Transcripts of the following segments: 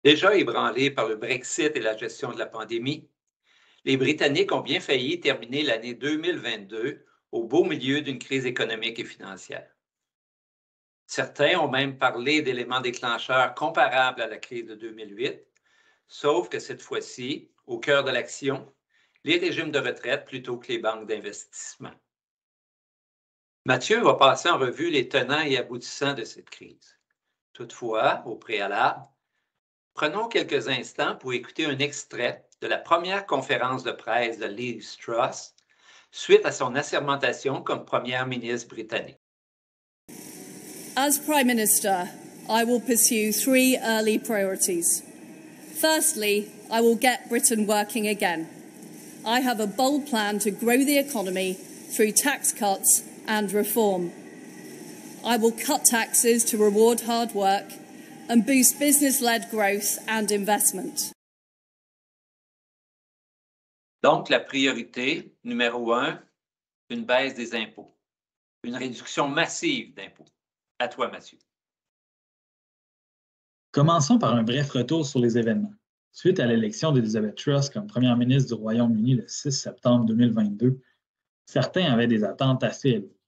Déjà ébranlés par le Brexit et la gestion de la pandémie, les Britanniques ont bien failli terminer l'année 2022 au beau milieu d'une crise économique et financière. Certains ont même parlé d'éléments déclencheurs comparables à la crise de 2008, sauf que cette fois-ci, au cœur de l'action, les régimes de retraite plutôt que les banques d'investissement. Mathieu va passer en revue les tenants et aboutissants de cette crise. Toutefois, au préalable, prenons quelques instants pour écouter un extrait de la première conférence de presse de Liz Truss suite à son assermentation comme première ministre britannique. As Prime Minister, I will pursue three early priorities. Firstly, I will get Britain working again. I have a bold plan to grow the economy through tax cuts and reform. I will cut taxes to reward hard work and boost business-led growth and investment. Donc, la priorité numéro 1, une baisse des impôts, une réduction massive d'impôts. À toi, Mathieu. Commençons par un bref retour sur les événements. Suite à l'élection d'Elizabeth Truss comme première ministre du Royaume-Uni le 6 septembre 2022, certains avaient des attentes assez élevées.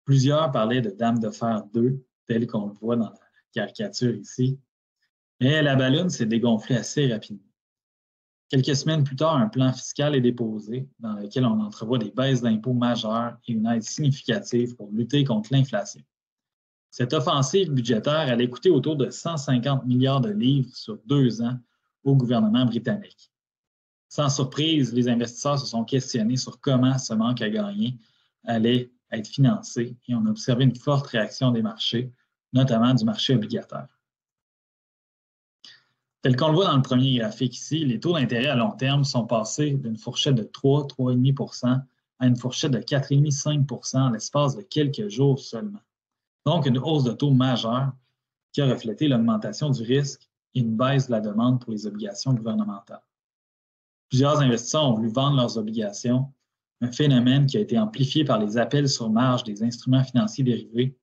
Plusieurs parlaient de Dame de fer 2, tel qu'on le voit dans la caricature ici, mais la balloune s'est dégonflée assez rapidement. Quelques semaines plus tard, un plan fiscal est déposé dans lequel on entrevoit des baisses d'impôts majeures et une aide significative pour lutter contre l'inflation. Cette offensive budgétaire allait coûter autour de 150 milliards de livres sur 2 ans au gouvernement britannique. Sans surprise, les investisseurs se sont questionnés sur comment ce manque à gagner allait être financé et on a observé une forte réaction des marchés, notamment du marché obligataire. Tel qu'on le voit dans le premier graphique ici, les taux d'intérêt à long terme sont passés d'une fourchette de 3,5% à une fourchette de 4,5-5% en l'espace de quelques jours seulement. Donc, une hausse de taux majeure qui a reflété l'augmentation du risque et une baisse de la demande pour les obligations gouvernementales. Plusieurs investisseurs ont voulu vendre leurs obligations, un phénomène qui a été amplifié par les appels sur marge des instruments financiers dérivés,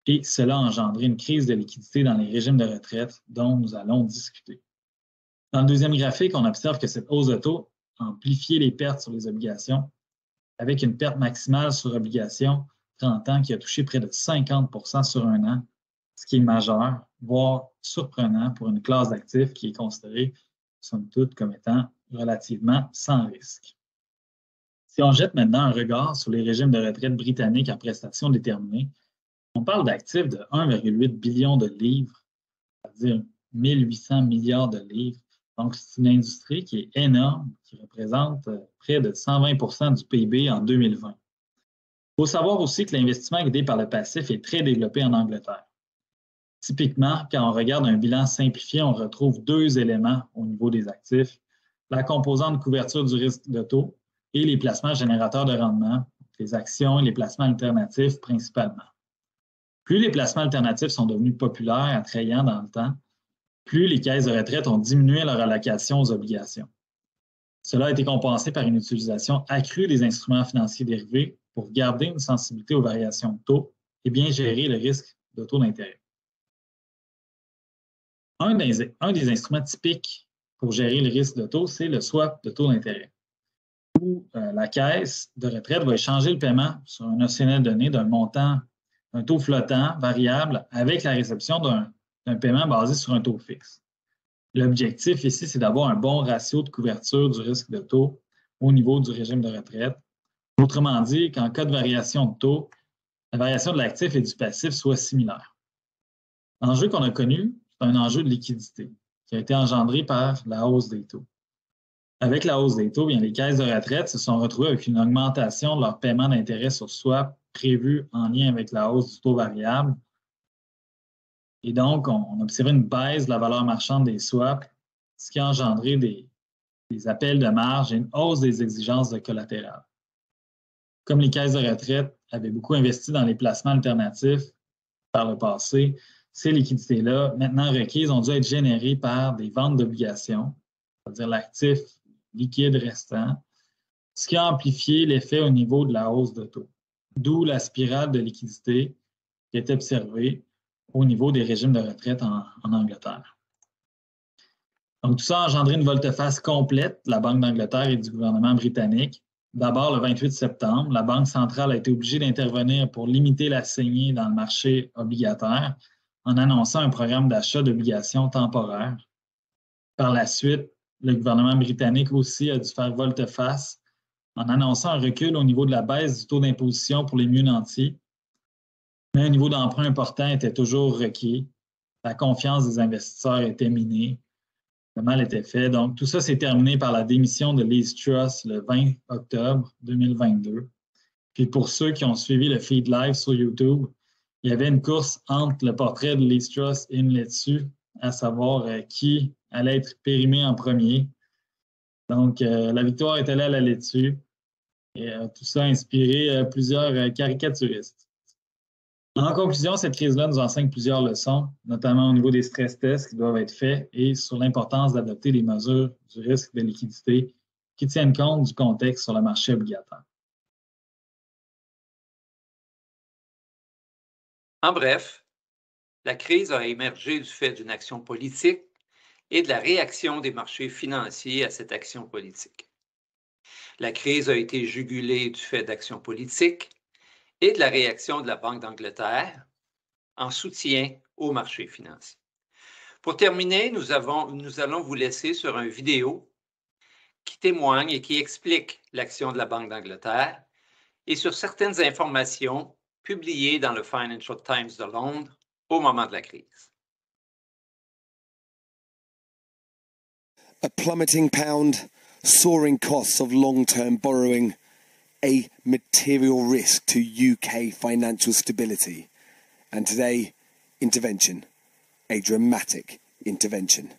et cela a engendré une crise de liquidité dans les régimes de retraite dont nous allons discuter. Dans le deuxième graphique, on observe que cette hausse de taux a amplifié les pertes sur les obligations, avec une perte maximale sur obligations 30 ans qui a touché près de 50% sur un an, ce qui est majeur, voire surprenant pour une classe d'actifs qui est considérée, somme toute, comme étant relativement sans risque. Si on jette maintenant un regard sur les régimes de retraite britanniques à prestations déterminées, on parle d'actifs de 1,8 billion de livres, c'est-à-dire 1800 milliards de livres. Donc, c'est une industrie qui est énorme, qui représente près de 120% du PIB en 2020. Il faut savoir aussi que l'investissement guidé par le passif est très développé en Angleterre. Typiquement, quand on regarde un bilan simplifié, on retrouve 2 éléments au niveau des actifs, la composante de couverture du risque de taux et les placements générateurs de rendement, les actions et les placements alternatifs principalement. Plus les placements alternatifs sont devenus populaires, attrayants dans le temps, plus les caisses de retraite ont diminué leur allocation aux obligations. Cela a été compensé par une utilisation accrue des instruments financiers dérivés pour garder une sensibilité aux variations de taux et bien gérer le risque de taux d'intérêt. Un des instruments typiques pour gérer le risque de taux, c'est le swap de taux d'intérêt, où la caisse de retraite va échanger le paiement sur un notionnel donné d'un montant, un taux flottant, variable, avec la réception d'un paiement basé sur un taux fixe. L'objectif ici, c'est d'avoir un bon ratio de couverture du risque de taux au niveau du régime de retraite. Autrement dit, qu'en cas de variation de taux, la variation de l'actif et du passif soit similaire. L'enjeu qu'on a connu, c'est un enjeu de liquidité qui a été engendré par la hausse des taux. Avec la hausse des taux, bien, les caisses de retraite se sont retrouvées avec une augmentation de leur paiement d'intérêt sur swap prévu en lien avec la hausse du taux variable. Et donc, on a observé une baisse de la valeur marchande des swaps, ce qui a engendré des appels de marge et une hausse des exigences de collatéral. Comme les caisses de retraite avaient beaucoup investi dans les placements alternatifs par le passé, ces liquidités-là, maintenant requises, ont dû être générées par des ventes d'obligations, c'est-à-dire l'actif liquide restant, ce qui a amplifié l'effet au niveau de la hausse de taux, d'où la spirale de liquidité qui est observée au niveau des régimes de retraite en Angleterre. Donc, tout ça a engendré une volte-face complète de la Banque d'Angleterre et du gouvernement britannique. D'abord, le 28 septembre, la Banque centrale a été obligée d'intervenir pour limiter la saignée dans le marché obligataire en annonçant un programme d'achat d'obligations temporaires. Par la suite, le gouvernement britannique aussi a dû faire volte-face en annonçant un recul au niveau de la baisse du taux d'imposition pour les mieux nantis. Mais un niveau d'emprunt important était toujours requis. La confiance des investisseurs était minée. Le mal était fait. Donc, tout ça s'est terminé par la démission de Liz Truss le 20 octobre 2022. Puis pour ceux qui ont suivi le feed live sur YouTube, il y avait une course entre le portrait de Liz Truss et une laitue, à savoir qui allait être périmé en premier. Donc, la victoire est allée à la laitue. Et tout ça a inspiré plusieurs caricaturistes. En conclusion, cette crise-là nous enseigne plusieurs leçons, notamment au niveau des stress tests qui doivent être faits et sur l'importance d'adopter des mesures du risque de liquidité qui tiennent compte du contexte sur le marché obligataire. En bref, la crise a émergé du fait d'une action politique et de la réaction des marchés financiers à cette action politique. La crise a été jugulée du fait d'actions politiques et de la réaction de la Banque d'Angleterre en soutien aux marchés financiers. Pour terminer, nous allons vous laisser sur une vidéo qui témoigne et qui explique l'action de la Banque d'Angleterre et sur certaines informations publiées dans le Financial Times de Londres au moment de la crise. A plummeting pound, soaring costs of long-term borrowing, a material risk to UK financial stability. And today, intervention, a dramatic intervention.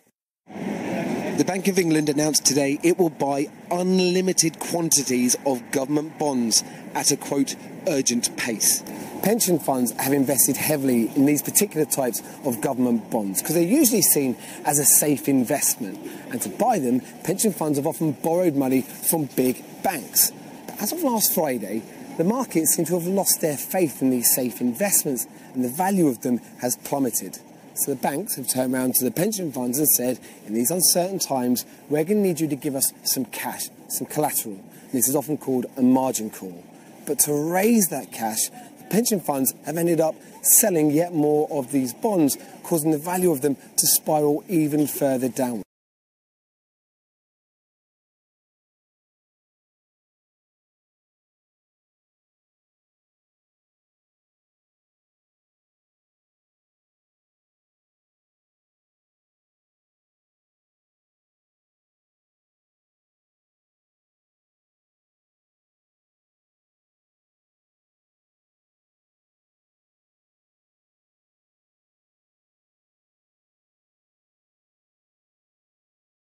The Bank of England announced today it will buy unlimited quantities of government bonds at a, quote, urgent pace. Pension funds have invested heavily in these particular types of government bonds because they're usually seen as a safe investment. And to buy them, pension funds have often borrowed money from big banks. But as of last Friday, the markets seem to have lost their faith in these safe investments and the value of them has plummeted. So the banks have turned around to the pension funds and said, in these uncertain times, we're going to need you to give us some cash, some collateral. And this is often called a margin call. But to raise that cash, the pension funds have ended up selling yet more of these bonds, causing the value of them to spiral even further down.